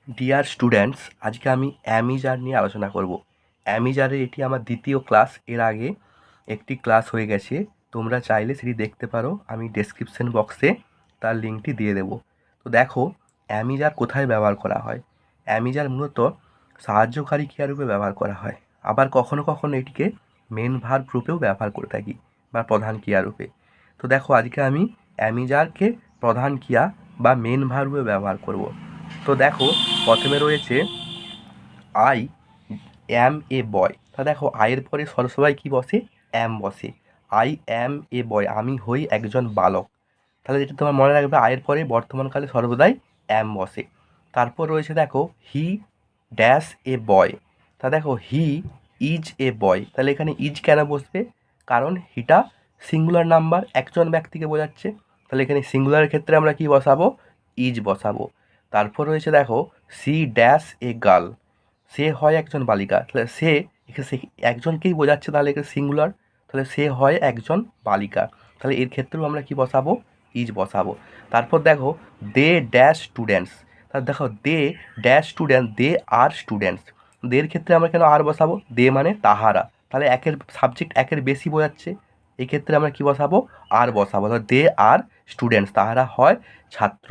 Dear students, আজকে আমি am is are নিয়ে আলোচনা করব। অ্যামিজারের এটি আমার দ্বিতীয় ক্লাস। এর আগে একটি ক্লাস হয়ে গেছে, তোমরা চাইলে সেটি দেখতে পারো। আমি ডেসক্রিপশন বক্সে তার লিঙ্কটি দিয়ে দেবো। তো দেখো, অ্যামিজার কোথায় ব্যবহার করা হয়। অ্যামিজার মূলত সাহায্যকারী ক্রিয়ারূপে ব্যবহার করা হয়, আবার কখনো কখনো এটিকে মেন ভার্ব রূপেও ব্যবহার করে থাকি, বা প্রধান ক্রিয়ারূপে। তো দেখো, আজকে আমি অ্যামিজারকে প্রধান ক্রিয়া বা মেন ভার্ব রূপে ব্যবহার করব। তো দেখো, প্রথমে রয়েছে আই অ্যাম এ বয়। তা দেখো, আয়ের পরে সবসময় কী বসে? অ্যাম বসে। আই অ্যাম এ বয়, আমি হই একজন বালক। তাহলে যেটা তোমার মনে রাখবে, আয়ের পরে বর্তমানকালে সর্বদাই অ্যাম বসে। তারপর রয়েছে দেখো হি ড্যাশ এ বয়। তা দেখো, হি ইজ এ বয়। তাহলে এখানে ইজ কেন বসবে? কারণ হিটা সিঙ্গুলার নাম্বার, একজন ব্যক্তিকে বোঝাচ্ছে। তাহলে এখানে সিঙ্গুলারের ক্ষেত্রে আমরা কি বসাবো? ইজ বসাবো। তারপর রয়েছে দেখো সি ড্যাশ এ গার্ল। সে হয় একজন বালিকা। তাহলে সে একজনকেই বোঝাচ্ছে, তাহলে এখানে সিঙ্গুলার। তাহলে সে হয় একজন বালিকা। তাহলে এর ক্ষেত্রেও আমরা কি বসাবো? ইজ বসাবো। তারপর দেখো দে ড্যাশ স্টুডেন্টস। তাহলে দেখো they dash student, they are students. দের ক্ষেত্রে আমরা কেন আর বসাবো? দে মানে তাহারা। তাহলে একের সাবজেক্ট একের বেশি বোঝাচ্ছে, এই ক্ষেত্রে আমরা কি বসাবো? আর বসাবো। তাহলে দে আর স্টুডেন্টস, তাহারা হয় ছাত্র।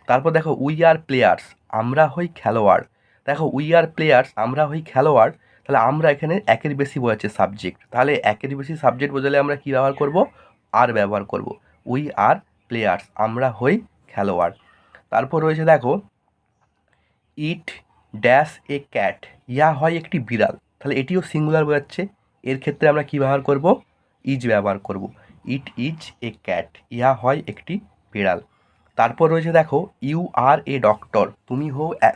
তারপর দেখো উই আর প্লেয়ার্স, আমরা হই খেলোয়াড়। দেখো উই আর প্লেয়ার্স, আমরা হই খেলোয়াড়। তাহলে আমরা এখানে একের বেশি বোঝাচ্ছে সাবজেক্ট। তাহলে একের বেশি সাবজেক্ট বোঝালে আমরা কী ব্যবহার করব? আর ব্যবহার করব। উই আর প্লেয়ার্স, আমরা হই খেলোয়াড়। তারপর রয়েছে দেখো ইট ড্যাশ এ ক্যাট, ইয়া হয় একটি বিড়াল। তাহলে এটিও সিঙ্গুলার বোঝাচ্ছে, এর ক্ষেত্রে আমরা কী ব্যবহার করব? ইজ ব্যবহার করব। ইট ইজ এ ক্যাট, ইয়া হয় একটি বিড়াল। তারপর রয়েছে দেখো ইউ আর এ ডক্টর,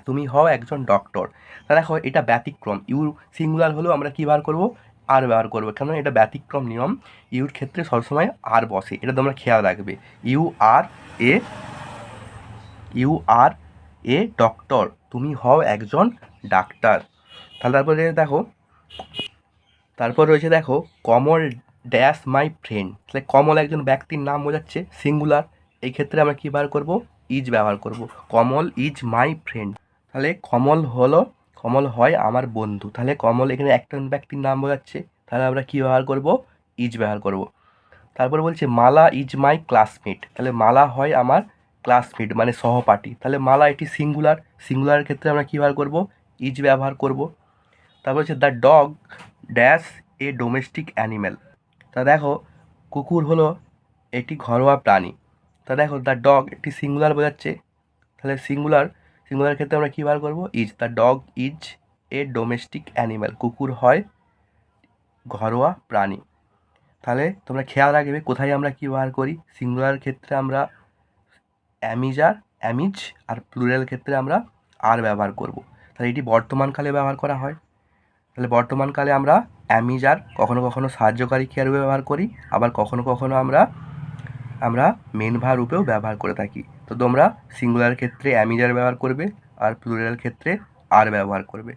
তুমি হও একজন ডক্টর। তা দেখো, এটা ব্যতিক্রম। ইউ সিঙ্গুলার হলেও আমরা কী ব্যবহার করব? আর ব্যবহার করবো, কেন এটা ব্যতিক্রম নিয়ম। ইউর ক্ষেত্রে সবসময় আর বসে, এটা তোমরা খেয়াল রাখবে। You are a you are a doctor, তুমি হও একজন ডাক্তার। তাহলে তারপর রয়েছে দেখো কমল ড্যাশ মাই ফ্রেন্ড। তাহলে কমল একজন ব্যক্তির নাম বোঝাচ্ছে, সিঙ্গুলার। এই ক্ষেত্রে আমরা কী ব্যবহার করব? ইজ ব্যবহার করব। কমল ইজ মাই ফ্রেন্ড। তাহলে কমল হয় আমার বন্ধু। তাহলে কমল এখানে একজন ব্যক্তির নাম বোঝাচ্ছে, তাহলে আমরা কী ব্যবহার করব? ইজ ব্যবহার করব। তারপর বলছে মালা ইজ মাই ক্লাসমেট। তাহলে মালা হয় আমার ক্লাসমেট, মানে সহপাঠী। তাহলে মালা এটি সিঙ্গুলার, সিঙ্গুলারের ক্ষেত্রে আমরা কী ব্যবহার করব? ইজ ব্যবহার করব। তারপর হচ্ছে the dog dash a domestic animal. তা দেখো, কুকুর হলো একটি ঘরোয়া প্রাণী। তা দেখো দ্য ডগ একটি সিঙ্গুলার বোঝাচ্ছে, তাহলে সিঙ্গুলার ক্ষেত্রে আমরা কী ব্যবহার করব? Is. The dog is a domestic animal, কুকুর হয় ঘরোয়া প্রাণী। তাহলে তোমরা খেয়াল রাখবে কোথায় আমরা কী ব্যবহার করি। সিঙ্গুলার ক্ষেত্রে আমরা অ্যামিজ, আর প্লুরাল ক্ষেত্রে আমরা আর ব্যবহার করব। তাহলে এটি বর্তমানকালে ব্যবহার করা হয়। তাহলে বর্তমানকালে আমরা অ্যামিজার কখনো কখনো সাহায্যকারী ক্রিয়া রূপে ব্যবহার করি, আবার কখনো কখনো আমরা মেন ভার্ব রূপেও ব্যবহার করে থাকি। তো তোমরা সিঙ্গুলার ক্ষেত্রে অ্যামিজার ব্যবহার করবে, আর প্লুরাল ক্ষেত্রে আর ব্যবহার করবে।